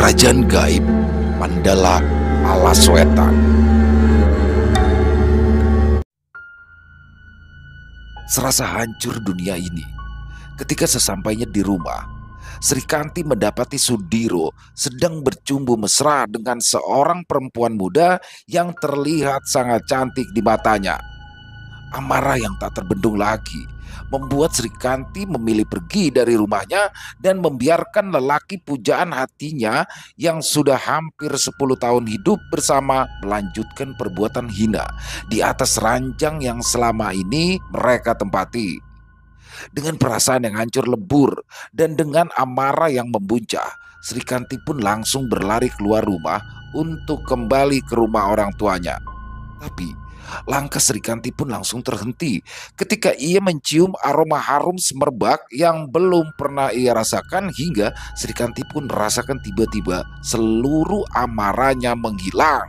Kerajaan Gaib Mandala Alas Wetan. Serasa hancur dunia ini ketika sesampainya di rumah, Sri Kanti mendapati Sudiro sedang bercumbu mesra dengan seorang perempuan muda yang terlihat sangat cantik di matanya. Amarah yang tak terbendung lagi membuat Sri Kanti memilih pergi dari rumahnya dan membiarkan lelaki pujaan hatinya yang sudah hampir 10 tahun hidup bersama melanjutkan perbuatan hina di atas ranjang yang selama ini mereka tempati. Dengan perasaan yang hancur lebur dan dengan amarah yang membuncah, Sri Kanti pun langsung berlari keluar rumah untuk kembali ke rumah orang tuanya. Tapi langkah Sri Kanti pun langsung terhenti ketika ia mencium aroma harum semerbak yang belum pernah ia rasakan, hingga Sri Kanti pun merasakan tiba-tiba seluruh amarahnya menghilang.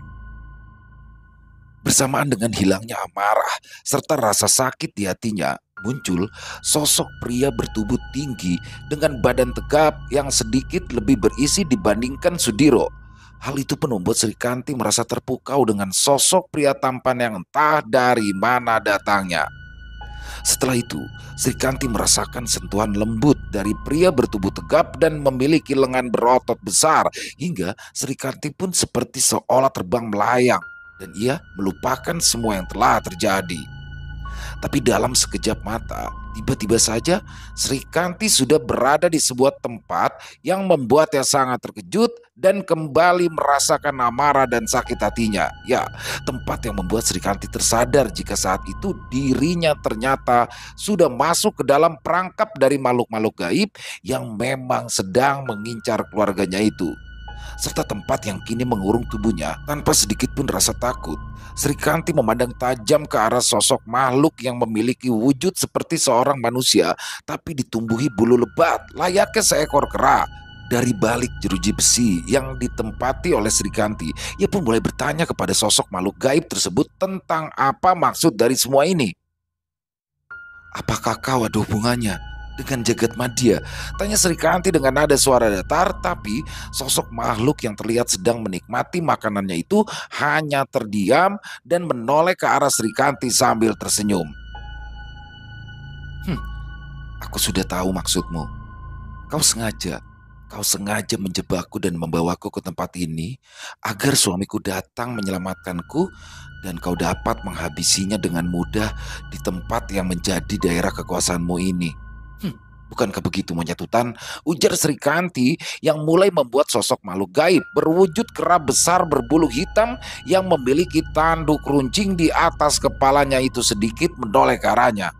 Bersamaan dengan hilangnya amarah serta rasa sakit di hatinya, muncul sosok pria bertubuh tinggi dengan badan tegap yang sedikit lebih berisi dibandingkan Sudiro. Hal itu pun membuat Sri Kanti merasa terpukau dengan sosok pria tampan yang entah dari mana datangnya. Setelah itu, Sri Kanti merasakan sentuhan lembut dari pria bertubuh tegap dan memiliki lengan berotot besar, hingga Sri Kanti pun seperti seolah terbang melayang dan ia melupakan semua yang telah terjadi. Tapi dalam sekejap mata, tiba-tiba saja Sri Kanti sudah berada di sebuah tempat yang membuatnya sangat terkejut dan kembali merasakan amarah dan sakit hatinya. Ya, tempat yang membuat Sri Kanti tersadar jika saat itu dirinya ternyata sudah masuk ke dalam perangkap dari makhluk-makhluk gaib yang memang sedang mengincar keluarganya itu, serta tempat yang kini mengurung tubuhnya. Tanpa sedikit pun rasa takut, Sri Kanti memandang tajam ke arah sosok makhluk yang memiliki wujud seperti seorang manusia, tapi ditumbuhi bulu lebat layaknya seekor kera. Dari balik jeruji besi yang ditempati oleh Sri Kanti, ia pun mulai bertanya kepada sosok makhluk gaib tersebut tentang apa maksud dari semua ini. "Apakah kau ada hubungannya dengan jagat madya?" tanya Sri Kanti dengan nada suara datar, tapi sosok makhluk yang terlihat sedang menikmati makanannya itu hanya terdiam dan menoleh ke arah Sri Kanti sambil tersenyum. Aku sudah tahu maksudmu. Kau sengaja menjebakku dan membawaku ke tempat ini agar suamiku datang menyelamatkanku dan kau dapat menghabisinya dengan mudah di tempat yang menjadi daerah kekuasaanmu ini. Bukankah begitu, monyet hutan? Ujar Sri Kanti yang mulai membuat sosok makhluk gaib berwujud kera besar berbulu hitam yang memiliki tanduk runcing di atas kepalanya itu sedikit menoleh ke arahnya.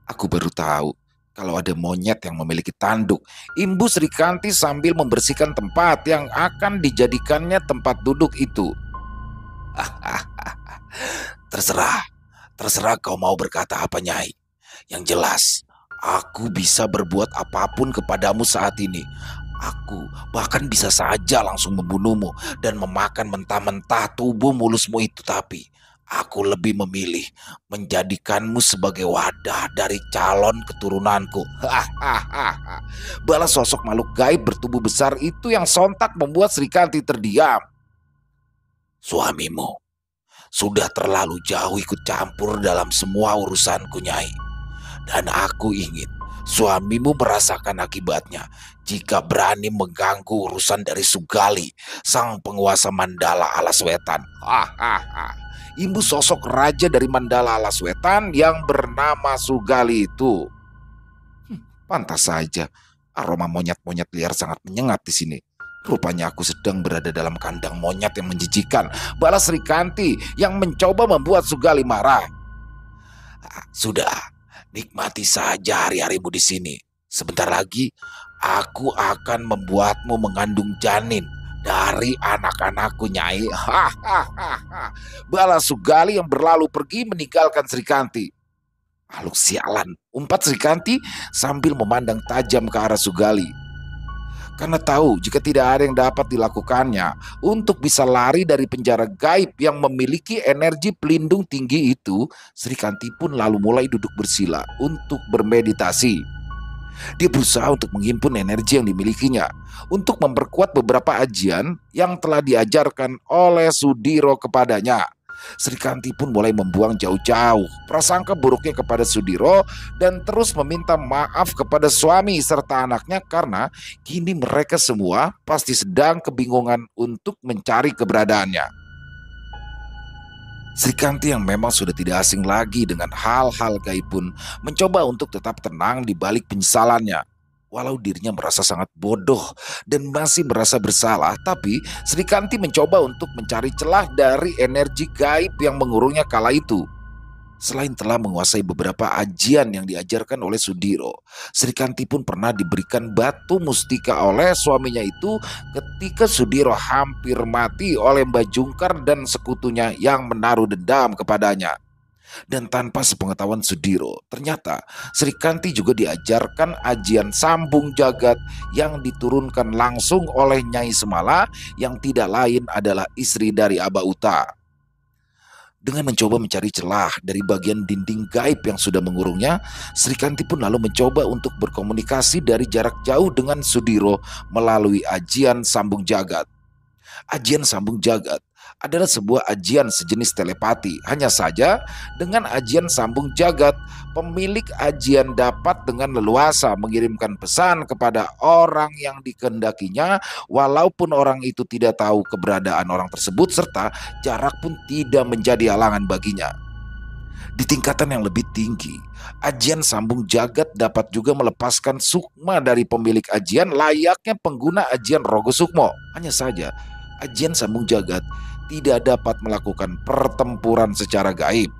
Aku baru tahu kalau ada monyet yang memiliki tanduk, imbus Sri Kanti sambil membersihkan tempat yang akan dijadikannya tempat duduk itu. Terserah kau mau berkata apa, Nyai. Yang jelas, aku bisa berbuat apapun kepadamu saat ini. Aku bahkan bisa saja langsung membunuhmu dan memakan mentah-mentah tubuh mulusmu itu, tapi aku lebih memilih menjadikanmu sebagai wadah dari calon keturunanku. Balas sosok makhluk gaib bertubuh besar itu yang sontak membuat Sri Kanti terdiam. Suamimu sudah terlalu jauh ikut campur dalam semua urusanku, Nyai. Dan aku ingin suamimu merasakan akibatnya jika berani mengganggu urusan dari Sugali, sang penguasa Mandala Alas Wetan. Imbus sosok raja dari Mandala Alas Wetan yang bernama Sugali itu. Pantas saja aroma monyet-monyet liar sangat menyengat di sini. Rupanya aku sedang berada dalam kandang monyet yang menjijikan, balas Sri Kanti yang mencoba membuat Sugali marah. Sudah, nikmati saja hari-harimu di sini. Sebentar lagi aku akan membuatmu mengandung janin dari anak-anakku, Nyai. Balas Sugali yang berlalu pergi meninggalkan Sri Kanti. Makhluk sialan, umpat Sri Kanti sambil memandang tajam ke arah Sugali. Karena tahu jika tidak ada yang dapat dilakukannya untuk bisa lari dari penjara gaib yang memiliki energi pelindung tinggi itu, Sri Kanti pun lalu mulai duduk bersila untuk bermeditasi. Dia berusaha untuk menghimpun energi yang dimilikinya untuk memperkuat beberapa ajian yang telah diajarkan oleh Sudiro kepadanya. Sri Kanti pun mulai membuang jauh-jauh prasangka buruknya kepada Sudiro dan terus meminta maaf kepada suami serta anaknya karena kini mereka semua pasti sedang kebingungan untuk mencari keberadaannya. Sri Kanti yang memang sudah tidak asing lagi dengan hal-hal gaib pun mencoba untuk tetap tenang di balik penyesalannya. Walau dirinya merasa sangat bodoh dan masih merasa bersalah, tapi Sri Kanti mencoba untuk mencari celah dari energi gaib yang mengurungnya kala itu. Selain telah menguasai beberapa ajian yang diajarkan oleh Sudiro, Sri Kanti pun pernah diberikan batu mustika oleh suaminya itu ketika Sudiro hampir mati oleh Mbah Jungkar dan sekutunya yang menaruh dendam kepadanya. Dan tanpa sepengetahuan Sudiro, ternyata Sri Kanti juga diajarkan ajian sambung jagat yang diturunkan langsung oleh Nyai Semala yang tidak lain adalah istri dari Aba Uta. Dengan mencoba mencari celah dari bagian dinding gaib yang sudah mengurungnya, Sri Kanti pun lalu mencoba untuk berkomunikasi dari jarak jauh dengan Sudiro melalui ajian sambung jagat. Ajian sambung jagat adalah sebuah ajian sejenis telepati. Hanya saja dengan ajian sambung jagat, pemilik ajian dapat dengan leluasa mengirimkan pesan kepada orang yang dikehendakinya walaupun orang itu tidak tahu keberadaan orang tersebut serta jarak pun tidak menjadi halangan baginya. Di tingkatan yang lebih tinggi, ajian sambung jagat dapat juga melepaskan sukma dari pemilik ajian layaknya pengguna ajian Rogo Sukmo. Hanya saja, ajian sambung jagat tidak dapat melakukan pertempuran secara gaib.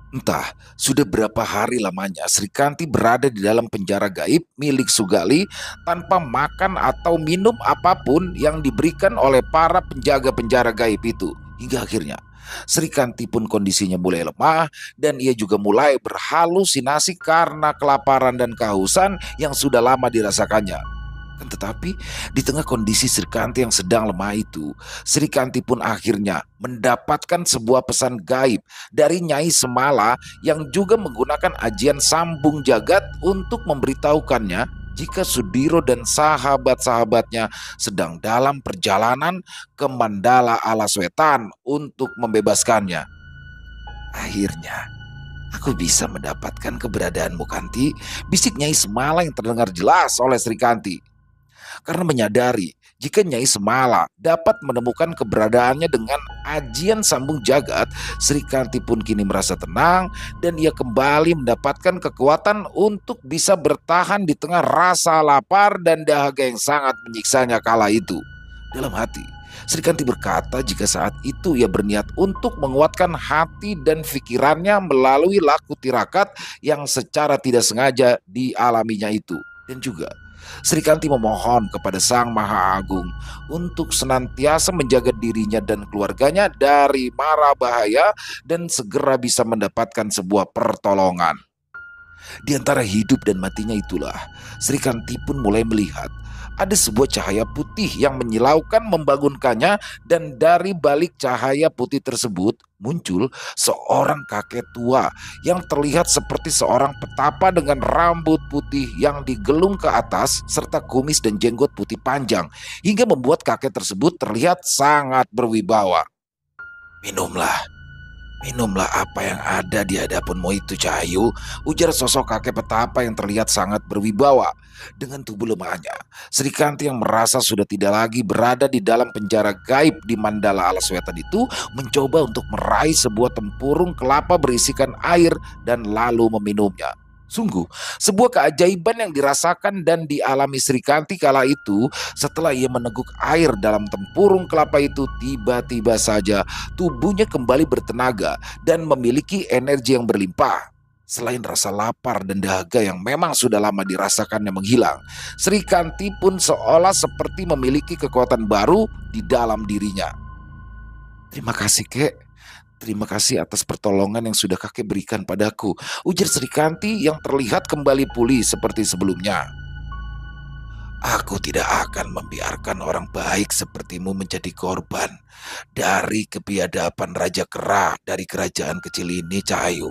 Entah sudah berapa hari lamanya Sri Kanti berada di dalam penjara gaib milik Sugali tanpa makan atau minum apapun yang diberikan oleh para penjaga penjara gaib itu. Hingga akhirnya Sri Kanti pun kondisinya mulai lemah dan ia juga mulai berhalusinasi karena kelaparan dan kehausan yang sudah lama dirasakannya. Tetapi di tengah kondisi Sri Kanti yang sedang lemah itu, Sri Kanti pun akhirnya mendapatkan sebuah pesan gaib dari Nyai Semala yang juga menggunakan ajian sambung jagat untuk memberitahukannya jika Sudiro dan sahabat-sahabatnya sedang dalam perjalanan ke Mandala Alaswetan untuk membebaskannya. Akhirnya, aku bisa mendapatkan keberadaanmu, Kanti, bisik Nyai Semala yang terdengar jelas oleh Sri Kanti. Karena menyadari jika Nyai Semala dapat menemukan keberadaannya dengan ajian sambung jagat, Sri Kanti pun kini merasa tenang dan ia kembali mendapatkan kekuatan untuk bisa bertahan di tengah rasa lapar dan dahaga yang sangat menyiksanya kala itu. Dalam hati, Sri Kanti berkata jika saat itu ia berniat untuk menguatkan hati dan pikirannya melalui laku tirakat yang secara tidak sengaja dialaminya itu. Dan juga Sri Kanti memohon kepada Sang Maha Agung untuk senantiasa menjaga dirinya dan keluarganya dari mara bahaya dan segera bisa mendapatkan sebuah pertolongan. Di antara hidup dan matinya itulah, Sri Kanti pun mulai melihat ada sebuah cahaya putih yang menyilaukan membangunkannya dan dari balik cahaya putih tersebut muncul seorang kakek tua yang terlihat seperti seorang petapa dengan rambut putih yang digelung ke atas serta kumis dan jenggot putih panjang hingga membuat kakek tersebut terlihat sangat berwibawa. Minumlah apa yang ada di hadapanmu itu, Cahayu, ujar sosok kakek petapa yang terlihat sangat berwibawa. Dengan tubuh lemahnya, Sri Kanti yang merasa sudah tidak lagi berada di dalam penjara gaib di Mandala Alaswetan itu mencoba untuk meraih sebuah tempurung kelapa berisikan air dan lalu meminumnya. Sungguh, sebuah keajaiban yang dirasakan dan dialami Sri Kanti kala itu setelah ia meneguk air dalam tempurung kelapa itu tiba-tiba saja tubuhnya kembali bertenaga dan memiliki energi yang berlimpah. Selain rasa lapar dan dahaga yang memang sudah lama dirasakannya menghilang, Sri Kanti pun seolah seperti memiliki kekuatan baru di dalam dirinya. Terima kasih, Kek. Terima kasih atas pertolongan yang sudah kakek berikan padaku, ujar Sri Kanti yang terlihat kembali pulih seperti sebelumnya. Aku tidak akan membiarkan orang baik sepertimu menjadi korban dari kebiadaban Raja Kera dari kerajaan kecil ini, Cahayu.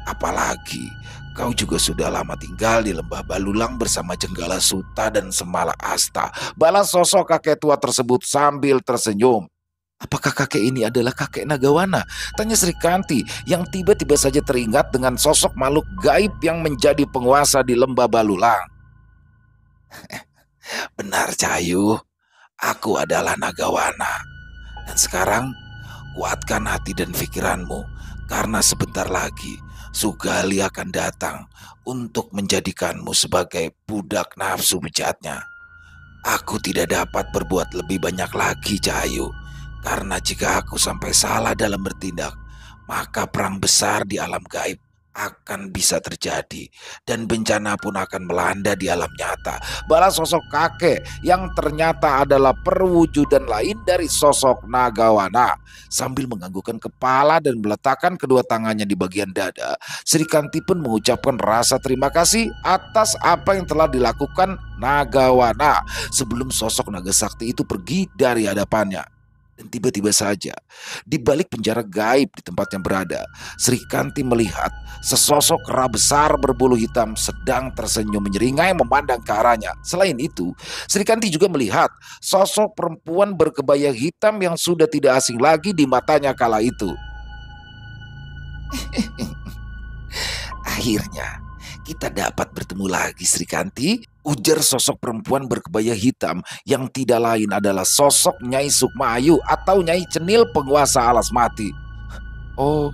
Apalagi Kau juga sudah lama tinggal di lembah Balulang bersama Jenggala Suta dan Semala Asta, balas sosok kakek tua tersebut sambil tersenyum. Apakah kakek ini adalah kakek Nagawana? Tanya Sri Kanti yang tiba-tiba saja teringat dengan sosok makhluk gaib yang menjadi penguasa di lembah Balulang. Benar Cahayu, aku adalah Nagawana. Dan sekarang kuatkan hati dan pikiranmu, karena sebentar lagi Sugali akan datang untuk menjadikanmu sebagai budak nafsu bejatnya. Aku tidak dapat berbuat lebih banyak lagi, Cahayu, karena jika aku sampai salah dalam bertindak, maka perang besar di alam gaib akan bisa terjadi dan bencana pun akan melanda di alam nyata. Balas sosok kakek yang ternyata adalah perwujudan lain dari sosok Nagawana. Sambil menganggukkan kepala dan meletakkan kedua tangannya di bagian dada, Sri Kanti pun mengucapkan rasa terima kasih atas apa yang telah dilakukan Nagawana sebelum sosok naga sakti itu pergi dari hadapannya. Dan tiba-tiba saja, di balik penjara gaib di tempatnya berada, Sri Kanti melihat sesosok kera besar berbulu hitam sedang tersenyum menyeringai memandang ke arahnya. Selain itu, Sri Kanti juga melihat sosok perempuan berkebaya hitam yang sudah tidak asing lagi di matanya kala itu. Akhirnya, kita dapat bertemu lagi, Sri Kanti, ujar sosok perempuan berkebaya hitam yang tidak lain adalah sosok Nyai Sukma-Ayu atau Nyai Cenil penguasa alas mati. Oh,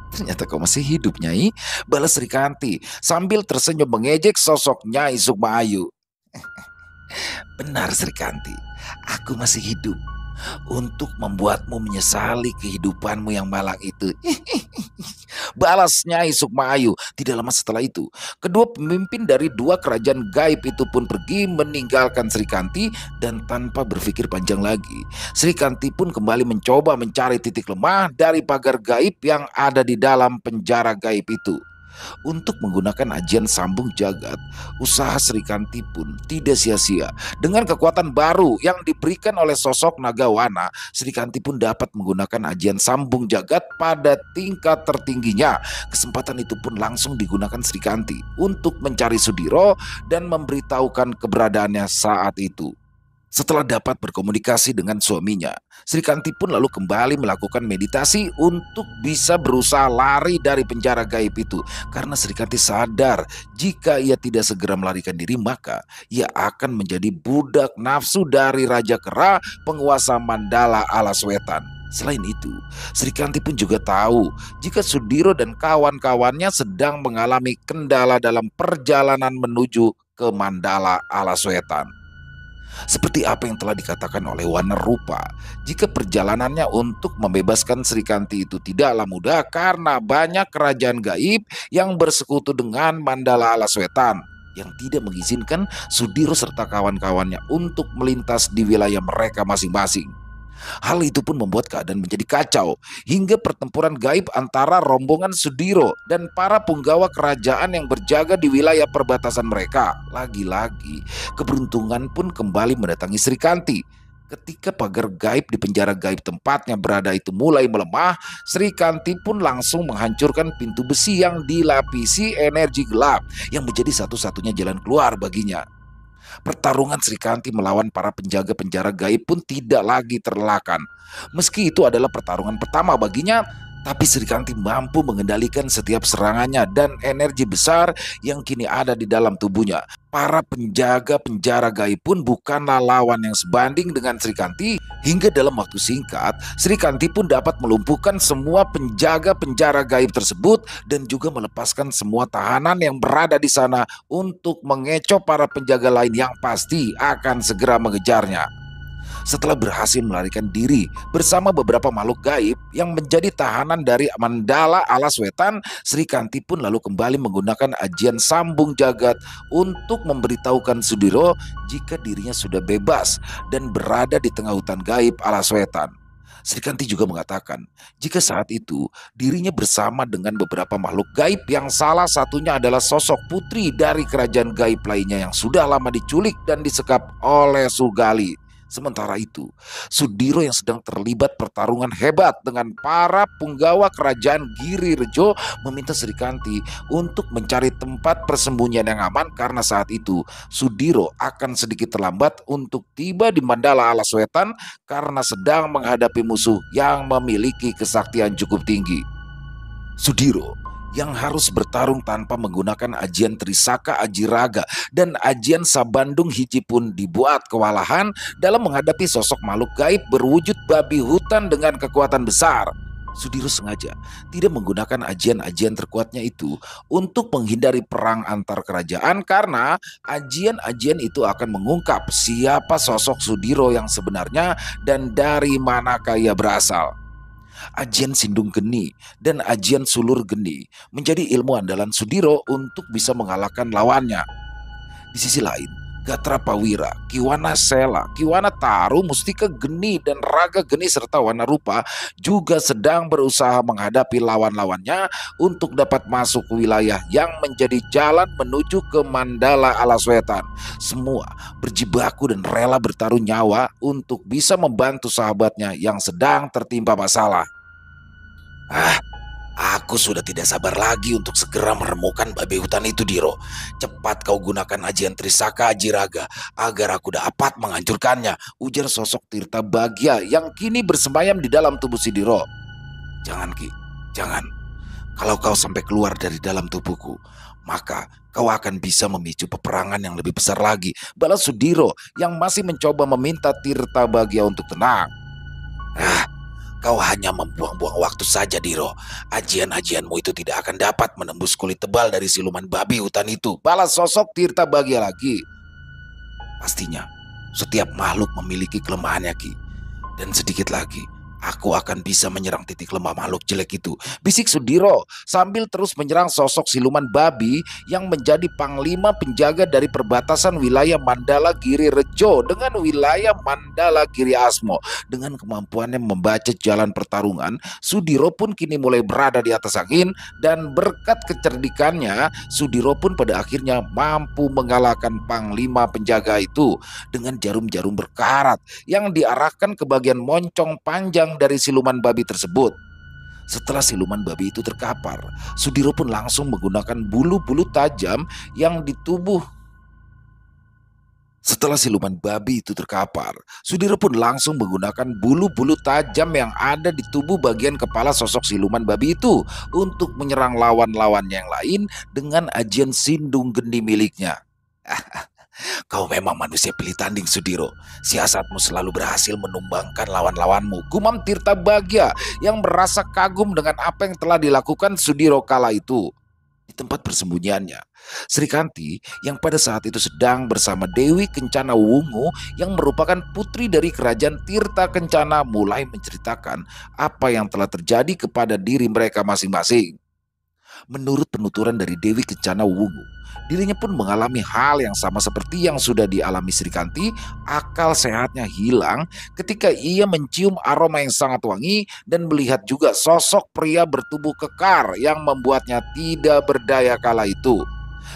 ternyata kau masih hidup, Nyai, balas Sri Kanti sambil tersenyum mengejek sosok Nyai Sukma-Ayu. Benar Sri Kanti, aku masih hidup untuk membuatmu menyesali kehidupanmu yang malang itu. Balas Nyai Sukma-Ayu. Tidak lama setelah itu, kedua pemimpin dari dua kerajaan gaib itu pun pergi meninggalkan Sri Kanti, dan tanpa berpikir panjang lagi, Sri Kanti pun kembali mencoba mencari titik lemah dari pagar gaib yang ada di dalam penjara gaib itu. Untuk menggunakan ajian sambung jagat, usaha Sri Kanti pun tidak sia-sia. Dengan kekuatan baru yang diberikan oleh sosok Nagawana, Sri Kanti pun dapat menggunakan ajian sambung jagat pada tingkat tertingginya. Kesempatan itu pun langsung digunakan Sri Kanti untuk mencari Sudiro dan memberitahukan keberadaannya saat itu. Setelah dapat berkomunikasi dengan suaminya, Sri Kanti pun lalu kembali melakukan meditasi untuk bisa berusaha lari dari penjara gaib itu. Karena Sri Kanti sadar jika ia tidak segera melarikan diri, maka ia akan menjadi budak nafsu dari Raja Kera, penguasa Mandala Alas Wetan. Selain itu, Sri Kanti pun juga tahu jika Sudiro dan kawan-kawannya sedang mengalami kendala dalam perjalanan menuju ke Mandala Alas Wetan. Seperti apa yang telah dikatakan oleh Wanerupa, jika perjalanannya untuk membebaskan Sri Kanti itu tidaklah mudah karena banyak kerajaan gaib yang bersekutu dengan Mandala Alas Wetan yang tidak mengizinkan Sudiro serta kawan-kawannya untuk melintas di wilayah mereka masing-masing. Hal itu pun membuat keadaan menjadi kacau hingga pertempuran gaib antara rombongan Sudiro dan para punggawa kerajaan yang berjaga di wilayah perbatasan mereka. Lagi-lagi keberuntungan pun kembali mendatangi Sri Kanti. Ketika pagar gaib di penjara gaib tempatnya berada itu mulai melemah, Sri Kanti pun langsung menghancurkan pintu besi yang dilapisi energi gelap yang menjadi satu-satunya jalan keluar baginya. Pertarungan Sri Kanti melawan para penjaga penjara gaib pun tidak lagi terelakkan. Meski itu adalah pertarungan pertama baginya, tapi Sri Kanti mampu mengendalikan setiap serangannya dan energi besar yang kini ada di dalam tubuhnya. Para penjaga penjara gaib pun bukanlah lawan yang sebanding dengan Sri Kanti. Hingga dalam waktu singkat, Sri Kanti pun dapat melumpuhkan semua penjaga penjara gaib tersebut dan juga melepaskan semua tahanan yang berada di sana untuk mengecoh para penjaga lain yang pasti akan segera mengejarnya. Setelah berhasil melarikan diri bersama beberapa makhluk gaib yang menjadi tahanan dari Mandala Alas Wetan, Sri Kanti pun lalu kembali menggunakan ajian sambung jagat untuk memberitahukan Sudiro jika dirinya sudah bebas dan berada di tengah hutan gaib Alas Wetan. Sri Kanti juga mengatakan jika saat itu dirinya bersama dengan beberapa makhluk gaib yang salah satunya adalah sosok putri dari kerajaan gaib lainnya yang sudah lama diculik dan disekap oleh Sugali. Sementara itu, Sudiro yang sedang terlibat pertarungan hebat dengan para punggawa kerajaan Giri Rejo meminta Srikanti untuk mencari tempat persembunyian yang aman karena saat itu Sudiro akan sedikit terlambat untuk tiba di Mandala Alaswetan karena sedang menghadapi musuh yang memiliki kesaktian cukup tinggi. Sudiro yang harus bertarung tanpa menggunakan ajian Trisaka Ajiraga dan ajian Sabandung Hiji pun dibuat kewalahan dalam menghadapi sosok makhluk gaib berwujud babi hutan dengan kekuatan besar. Sudiro sengaja tidak menggunakan ajian-ajian terkuatnya itu untuk menghindari perang antar kerajaan karena ajian-ajian itu akan mengungkap siapa sosok Sudiro yang sebenarnya dan dari manakah ia berasal. Ajian Sindung Geni dan ajian Sulur Geni menjadi ilmu andalan Sudiro untuk bisa mengalahkan lawannya. Di sisi lain, Gatra Pawira, Kiwana Sela, Kiwana Taru, Mustika Geni, dan Raga Geni serta Wana Rupa juga sedang berusaha menghadapi lawan-lawannya untuk dapat masuk ke wilayah yang menjadi jalan menuju ke Mandala Alaswetan. Semua berjibaku dan rela bertaruh nyawa untuk bisa membantu sahabatnya yang sedang tertimpa masalah. Aku sudah tidak sabar lagi untuk segera meremukan babi hutan itu, Diro. Cepat kau gunakan ajian Trisaka Ajiraga agar aku dapat menghancurkannya, ujar sosok Tirta Bagya yang kini bersemayam di dalam tubuh si Diro. Jangan, Ki, jangan. Kalau kau sampai keluar dari dalam tubuhku, maka kau akan bisa memicu peperangan yang lebih besar lagi, balas Sudiro yang masih mencoba meminta Tirta Bagya untuk tenang. Kau hanya membuang-buang waktu saja, Diro. Ajian-ajianmu itu tidak akan dapat menembus kulit tebal dari siluman babi hutan itu, balas sosok Tirta Bagya lagi. Pastinya, setiap makhluk memiliki kelemahannya, Ki. Dan sedikit lagi, aku akan bisa menyerang titik lemah makhluk jelek itu, bisik Sudiro sambil terus menyerang sosok siluman babi yang menjadi panglima penjaga dari perbatasan wilayah Mandala Giri Rejo dengan wilayah Mandala Giri Asmo. Dengan kemampuannya membaca jalan pertarungan, Sudiro pun kini mulai berada di atas angin dan berkat kecerdikannya, Sudiro pun pada akhirnya mampu mengalahkan panglima penjaga itu dengan jarum-jarum berkarat yang diarahkan ke bagian moncong panjang dari siluman babi tersebut. Setelah siluman babi itu terkapar, Sudiro pun langsung menggunakan bulu-bulu tajam yang di tubuh. Setelah siluman babi itu terkapar, Sudiro pun langsung menggunakan bulu-bulu tajam yang ada di tubuh bagian kepala sosok siluman babi itu untuk menyerang lawan-lawannya yang lain dengan ajian Sindung Geni miliknya. Kau memang manusia pilih tanding, Sudiro. Siasatmu selalu berhasil menumbangkan lawan-lawanmu, gumam Tirta Bagya yang merasa kagum dengan apa yang telah dilakukan Sudiro kala itu. Di tempat persembunyiannya, Srikanti yang pada saat itu sedang bersama Dewi Kencana Wungu yang merupakan putri dari kerajaan Tirta Kencana mulai menceritakan apa yang telah terjadi kepada diri mereka masing-masing. Menurut penuturan dari Dewi Kencana Wungu, dirinya pun mengalami hal yang sama seperti yang sudah dialami Srikanti. Akal sehatnya hilang ketika ia mencium aroma yang sangat wangi dan melihat juga sosok pria bertubuh kekar yang membuatnya tidak berdaya kala itu.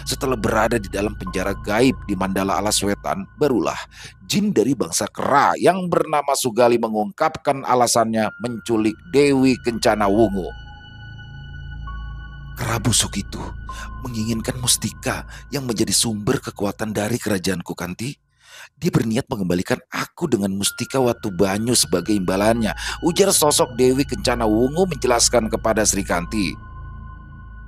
Setelah berada di dalam penjara gaib di Mandala Alaswetan, barulah jin dari bangsa kera yang bernama Sugali mengungkapkan alasannya menculik Dewi Kencana Wungu. Kera busuk itu menginginkan mustika yang menjadi sumber kekuatan dari kerajaanku, Kanti. Dia berniat mengembalikan aku dengan mustika Watu Banyu sebagai imbalannya, ujar sosok Dewi Kencana Wungu menjelaskan kepada Srikanti.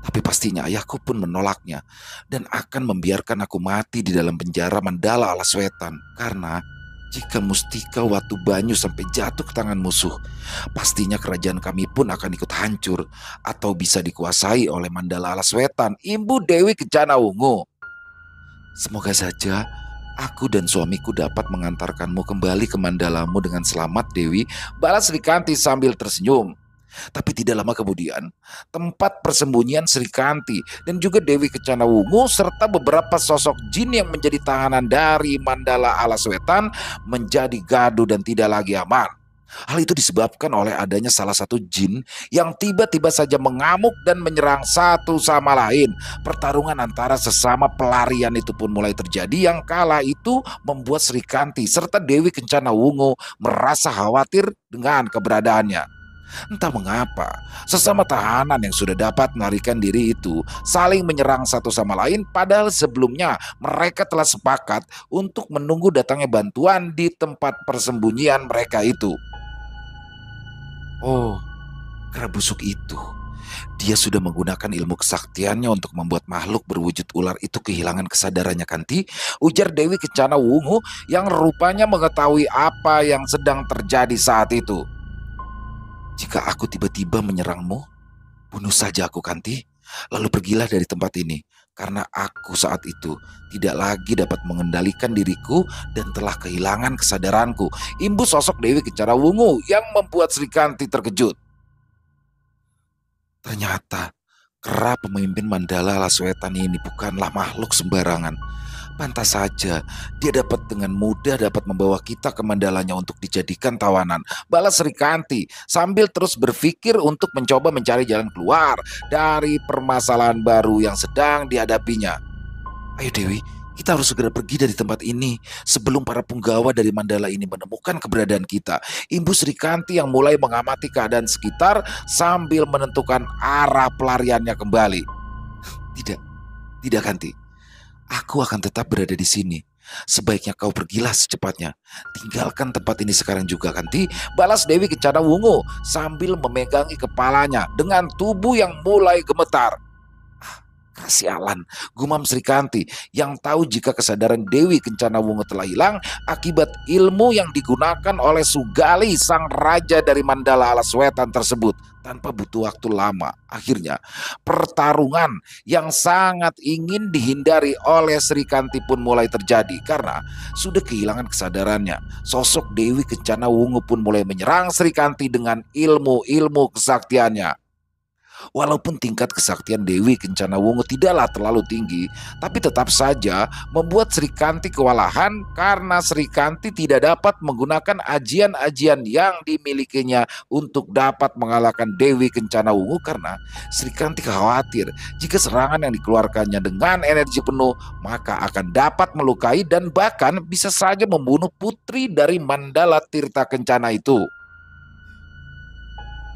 Tapi pastinya ayahku pun menolaknya dan akan membiarkan aku mati di dalam penjara Mandala Alaswetan karena jika mustika Watu Banyu sampai jatuh ke tangan musuh, pastinya kerajaan kami pun akan ikut hancur atau bisa dikuasai oleh Mandala Alaswetan, imbu Dewi Kencana Wungu. Semoga saja aku dan suamiku dapat mengantarkanmu kembali ke Mandalamu dengan selamat, Dewi, balas Srikanti sambil tersenyum. Tapi tidak lama kemudian, tempat persembunyian Srikanti dan juga Dewi Kencana Wungu serta beberapa sosok jin yang menjadi tahanan dari Mandala Alaswetan menjadi gaduh dan tidak lagi aman. Hal itu disebabkan oleh adanya salah satu jin yang tiba-tiba saja mengamuk dan menyerang satu sama lain. Pertarungan antara sesama pelarian itu pun mulai terjadi, yang kala itu membuat Sri Kanti serta Dewi Kencana Wungu merasa khawatir dengan keberadaannya. Entah mengapa, sesama tahanan yang sudah dapat melarikan diri itu saling menyerang satu sama lain, padahal sebelumnya mereka telah sepakat untuk menunggu datangnya bantuan di tempat persembunyian mereka itu. Oh, kera busuk itu. Dia sudah menggunakan ilmu kesaktiannya untuk membuat makhluk berwujud ular itu kehilangan kesadarannya, Kanti, ujar Dewi Kencana Wungu yang rupanya mengetahui apa yang sedang terjadi saat itu. Jika aku tiba-tiba menyerangmu, bunuh saja aku, Kanti. Lalu pergilah dari tempat ini, karena aku saat itu tidak lagi dapat mengendalikan diriku dan telah kehilangan kesadaranku. Imbus sosok Dewi Kencana Wungu yang membuat Sri Kanti terkejut. Ternyata kera pemimpin Mandala Laswetan ini bukanlah makhluk sembarangan. Pantas saja dia dengan mudah dapat membawa kita ke Mandalanya untuk dijadikan tawanan, balas Sri Kanti sambil terus berpikir untuk mencoba mencari jalan keluar dari permasalahan baru yang sedang dihadapinya. Ayo Dewi, kita harus segera pergi dari tempat ini sebelum para punggawa dari Mandala ini menemukan keberadaan kita. Imbus Sri Kanti yang mulai mengamati keadaan sekitar sambil menentukan arah pelariannya kembali. Tidak, tidak Kanti. Aku akan tetap berada di sini. Sebaiknya kau pergilah secepatnya. Tinggalkan tempat ini sekarang juga, Kanti, balas Dewi Kencana Wungu sambil memegangi kepalanya dengan tubuh yang mulai gemetar. Kasialan, gumam Sri Kanti yang tahu jika kesadaran Dewi Kencana Wungu telah hilang akibat ilmu yang digunakan oleh Sugali, sang raja dari Mandala Alaswetan tersebut. Tanpa butuh waktu lama, akhirnya pertarungan yang sangat ingin dihindari oleh Sri Kanti pun mulai terjadi karena sudah kehilangan kesadarannya. Sosok Dewi Kencana Wungu pun mulai menyerang Sri Kanti dengan ilmu-ilmu kesaktiannya. Walaupun tingkat kesaktian Dewi Kencana Wungu tidaklah terlalu tinggi, tapi tetap saja membuat Sri Kanti kewalahan karena Sri Kanti tidak dapat menggunakan ajian-ajian yang dimilikinya untuk dapat mengalahkan Dewi Kencana Wungu karena Sri Kanti khawatir jika serangan yang dikeluarkannya dengan energi penuh maka akan dapat melukai dan bahkan bisa saja membunuh putri dari Mandala Tirta Kencana itu.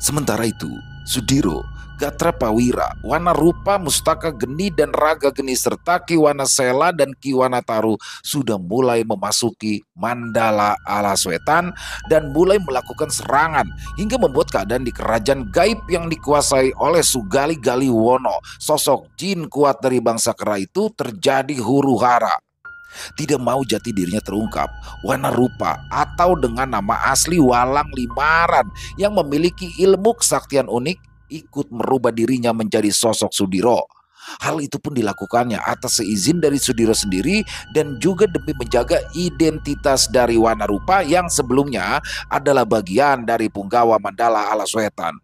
Sementara itu, Sudiro, Gatra Pawira, Wana Rupa, Mustaka Geni dan Raga Geni serta Kiwana Sela dan Kiwana Taru sudah mulai memasuki Mandala Alaswetan dan mulai melakukan serangan hingga membuat keadaan di kerajaan gaib yang dikuasai oleh Sugali Galiwono, sosok jin kuat dari bangsa kera itu, terjadi huru-hara. Tidak mau jati dirinya terungkap, Wana Rupa atau dengan nama asli Walang Limaran yang memiliki ilmu kesaktian unik ikut merubah dirinya menjadi sosok Sudiro. Hal itu pun dilakukannya atas seizin dari Sudiro sendiri dan juga demi menjaga identitas dari Wana Rupa yang sebelumnya adalah bagian dari punggawa Mandala Alaswetan.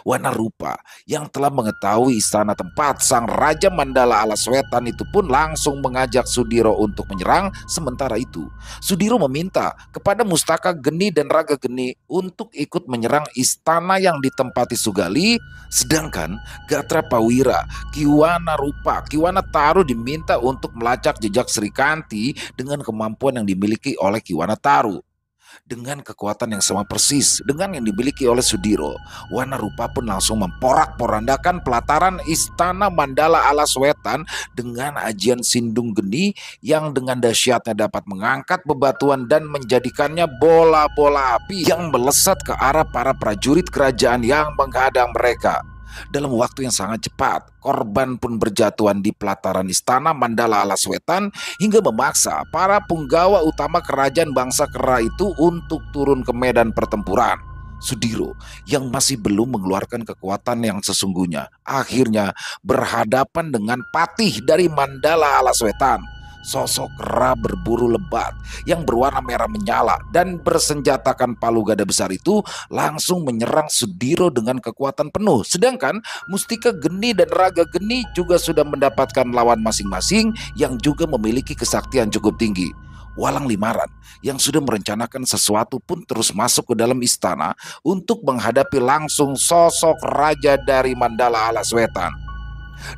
Wana Rupa yang telah mengetahui istana tempat sang Raja Mandala Alaswetan itu pun langsung mengajak Sudiro untuk menyerang. Sementara itu, Sudiro meminta kepada Mustaka Geni dan Raga Geni untuk ikut menyerang istana yang ditempati Sugali, sedangkan Gatra Pawira, Kiwana Rupa, Kiwana Taru diminta untuk melacak jejak Sri Kanti dengan kemampuan yang dimiliki oleh Kiwana Taru. Dengan kekuatan yang sama persis dengan yang dimiliki oleh Sudiro, Wana Rupa pun langsung memporak-porandakan pelataran istana Mandala Alaswetan dengan ajian Sindung Geni yang dengan dahsyatnya dapat mengangkat bebatuan dan menjadikannya bola-bola api yang melesat ke arah para prajurit kerajaan yang menghadang mereka. Dalam waktu yang sangat cepat, korban pun berjatuhan di pelataran istana Mandala Alaswetan hingga memaksa para punggawa utama kerajaan bangsa kera itu untuk turun ke medan pertempuran. Sudiro yang masih belum mengeluarkan kekuatan yang sesungguhnya akhirnya berhadapan dengan patih dari Mandala Alaswetan, sosok kera berburu lebat yang berwarna merah menyala dan bersenjatakan palu gada besar itu langsung menyerang Sudiro dengan kekuatan penuh. Sedangkan Mustika Geni dan Raga Geni juga sudah mendapatkan lawan masing-masing yang juga memiliki kesaktian cukup tinggi. Walang Limaran yang sudah merencanakan sesuatu pun terus masuk ke dalam istana untuk menghadapi langsung sosok raja dari Mandala Alas Wetan.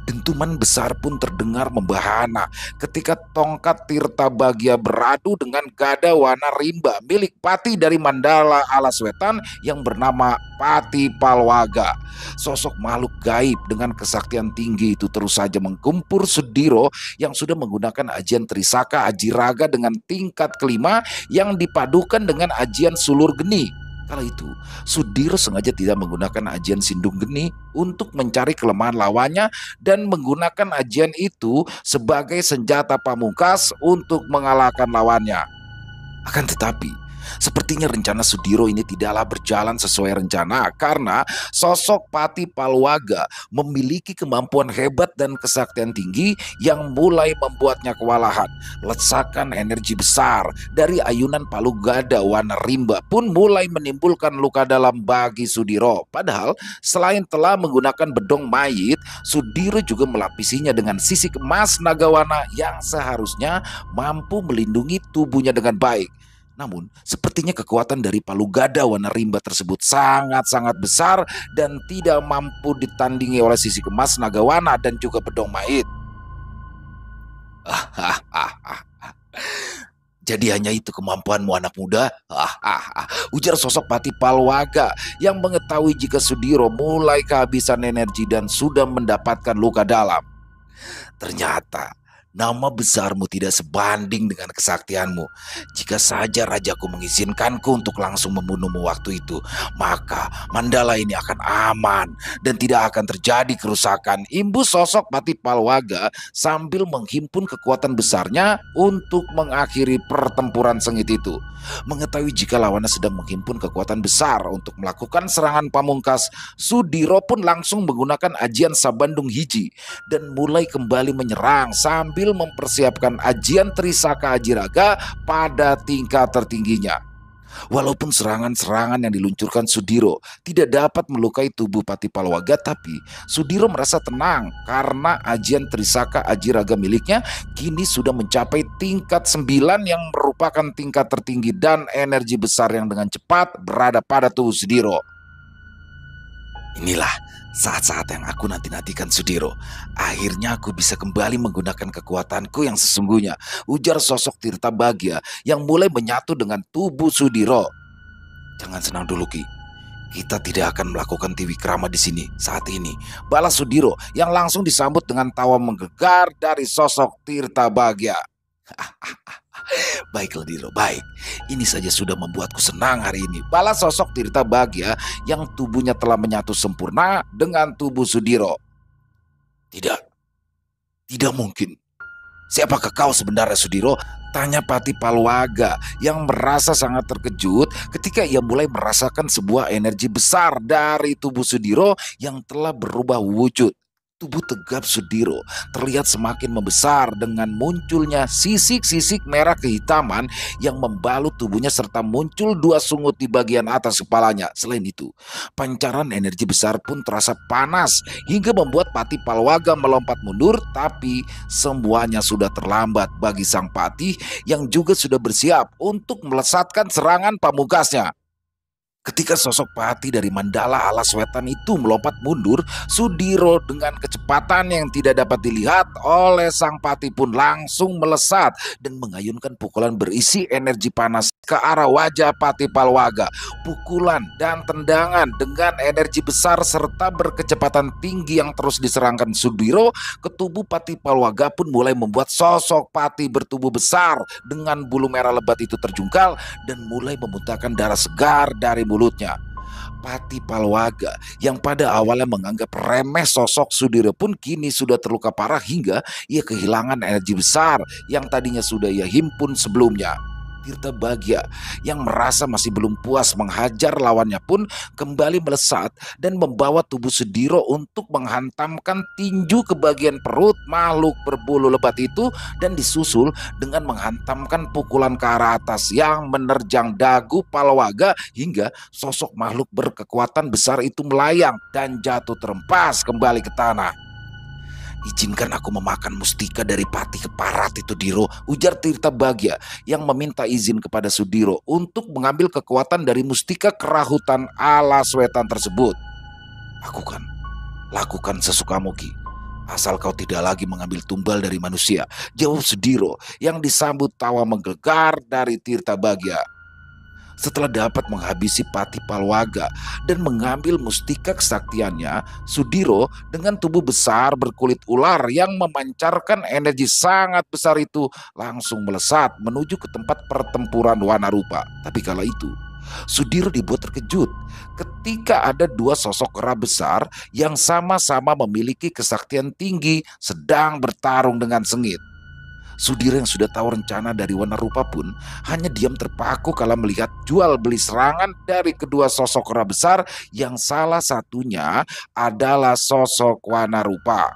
Dentuman besar pun terdengar membahana ketika tongkat Tirta Bagya beradu dengan gada warna rimba milik Pati dari Mandala Alas Wetan yang bernama Pati Palwaga. Sosok makhluk gaib dengan kesaktian tinggi itu terus saja mengkumpul Sudiro yang sudah menggunakan ajian Trisaka Ajiraga dengan tingkat kelima yang dipadukan dengan ajian Sulur Geni. Kala itu, Sudiro sengaja tidak menggunakan ajian Sindung Geni untuk mencari kelemahan lawannya dan menggunakan ajian itu sebagai senjata pamungkas untuk mengalahkan lawannya. Akan tetapi, sepertinya rencana Sudiro ini tidaklah berjalan sesuai rencana karena sosok Pati Palwaga memiliki kemampuan hebat dan kesaktian tinggi yang mulai membuatnya kewalahan. Lesakan energi besar dari ayunan palu gada warna rimba pun mulai menimbulkan luka dalam bagi Sudiro. Padahal selain telah menggunakan bedong mayit, Sudiro juga melapisinya dengan sisik emas nagawana yang seharusnya mampu melindungi tubuhnya dengan baik. Namun, sepertinya kekuatan dari palu gada warna rimba tersebut sangat-sangat besar dan tidak mampu ditandingi oleh sisik emas nagawana dan juga bedong mayit. Jadi hanya itu kemampuanmu anak muda? Ujar sosok Pati Palwaga yang mengetahui jika Sudiro mulai kehabisan energi dan sudah mendapatkan luka dalam. Ternyata nama besarmu tidak sebanding dengan kesaktianmu. Jika saja rajaku mengizinkanku untuk langsung membunuhmu waktu itu, maka Mandala ini akan aman dan tidak akan terjadi kerusakan. Imbus sosok Pati Palwaga sambil menghimpun kekuatan besarnya untuk mengakhiri pertempuran sengit itu. Mengetahui jika lawannya sedang menghimpun kekuatan besar untuk melakukan serangan pamungkas, Sudiro pun langsung menggunakan ajian Sabandung Hiji dan mulai kembali menyerang sambil mempersiapkan ajian Trisaka Ajiraga pada tingkat tertingginya. Walaupun serangan-serangan yang diluncurkan Sudiro tidak dapat melukai tubuh Pati Palwaga, tapi Sudiro merasa tenang karena ajian Trisaka Ajiraga miliknya kini sudah mencapai tingkat 9 yang merupakan tingkat tertinggi dan energi besar yang dengan cepat berada pada tubuh Sudiro. Inilah saat-saat yang aku nanti-nantikan, Sudiro. Akhirnya aku bisa kembali menggunakan kekuatanku yang sesungguhnya, ujar sosok Tirta Bagya yang mulai menyatu dengan tubuh Sudiro. Jangan senang dulu, Ki. Kita tidak akan melakukan Tiwikrama di sini saat ini, balas Sudiro yang langsung disambut dengan tawa menggelegar dari sosok Tirta Bagya. Baiklah Diro, baik. Ini saja sudah membuatku senang hari ini, balas sosok Tirta Bagya yang tubuhnya telah menyatu sempurna dengan tubuh Sudiro. Tidak mungkin. Siapakah kau sebenarnya, Sudiro? Tanya Pati Palwaga yang merasa sangat terkejut ketika ia mulai merasakan sebuah energi besar dari tubuh Sudiro yang telah berubah wujud. Tubuh tegap Sudiro terlihat semakin membesar dengan munculnya sisik-sisik merah kehitaman yang membalut tubuhnya serta muncul 2 sungut di bagian atas kepalanya. Selain itu, pancaran energi besar pun terasa panas hingga membuat Pati Palwaga melompat mundur, tapi semuanya sudah terlambat bagi sang Pati yang juga sudah bersiap untuk melesatkan serangan pamungkasnya. Ketika sosok Pati dari Mandala Alas Wetan itu melompat mundur, Sudiro dengan kecepatan yang tidak dapat dilihat oleh sang Pati pun langsung melesat dan mengayunkan pukulan berisi energi panas ke arah wajah Pati Palwaga. Pukulan dan tendangan dengan energi besar serta berkecepatan tinggi yang terus diserangkan Sudiro ke tubuh Pati Palwaga pun mulai membuat sosok Pati bertubuh besar dengan bulu merah lebat itu terjungkal dan mulai memuntahkan darah segar dari mulutnya. Pati Palwaga yang pada awalnya menganggap remeh sosok Sudiro pun kini sudah terluka parah hingga ia kehilangan energi besar yang tadinya sudah ia himpun sebelumnya. Tirta Bagya yang merasa masih belum puas menghajar lawannya pun kembali melesat dan membawa tubuh Sudiro untuk menghantamkan tinju ke bagian perut makhluk berbulu lebat itu dan disusul dengan menghantamkan pukulan ke arah atas yang menerjang dagu Palwaga hingga sosok makhluk berkekuatan besar itu melayang dan jatuh terempas kembali ke tanah. "Izinkan aku memakan mustika dari Pati Keparat itu, Diro," ujar Tirta Bagya yang meminta izin kepada Sudiro untuk mengambil kekuatan dari mustika kerahutan alas wetan tersebut. Lakukan sesukamu, Ki. Asal kau tidak lagi mengambil tumbal dari manusia," jawab Sudiro yang disambut tawa menggelegar dari Tirta Bagya. Setelah dapat menghabisi Pati Palwaga dan mengambil mustika kesaktiannya, Sudiro dengan tubuh besar berkulit ular yang memancarkan energi sangat besar itu langsung melesat menuju ke tempat pertempuran Wanarupa. Tapi kala itu, Sudiro dibuat terkejut ketika ada dua sosok kera besar yang sama-sama memiliki kesaktian tinggi sedang bertarung dengan sengit. Sudiro yang sudah tahu rencana dari Wanarupa pun hanya diam terpaku kala melihat jual beli serangan dari kedua sosok kera besar yang salah satunya adalah sosok Wanarupa.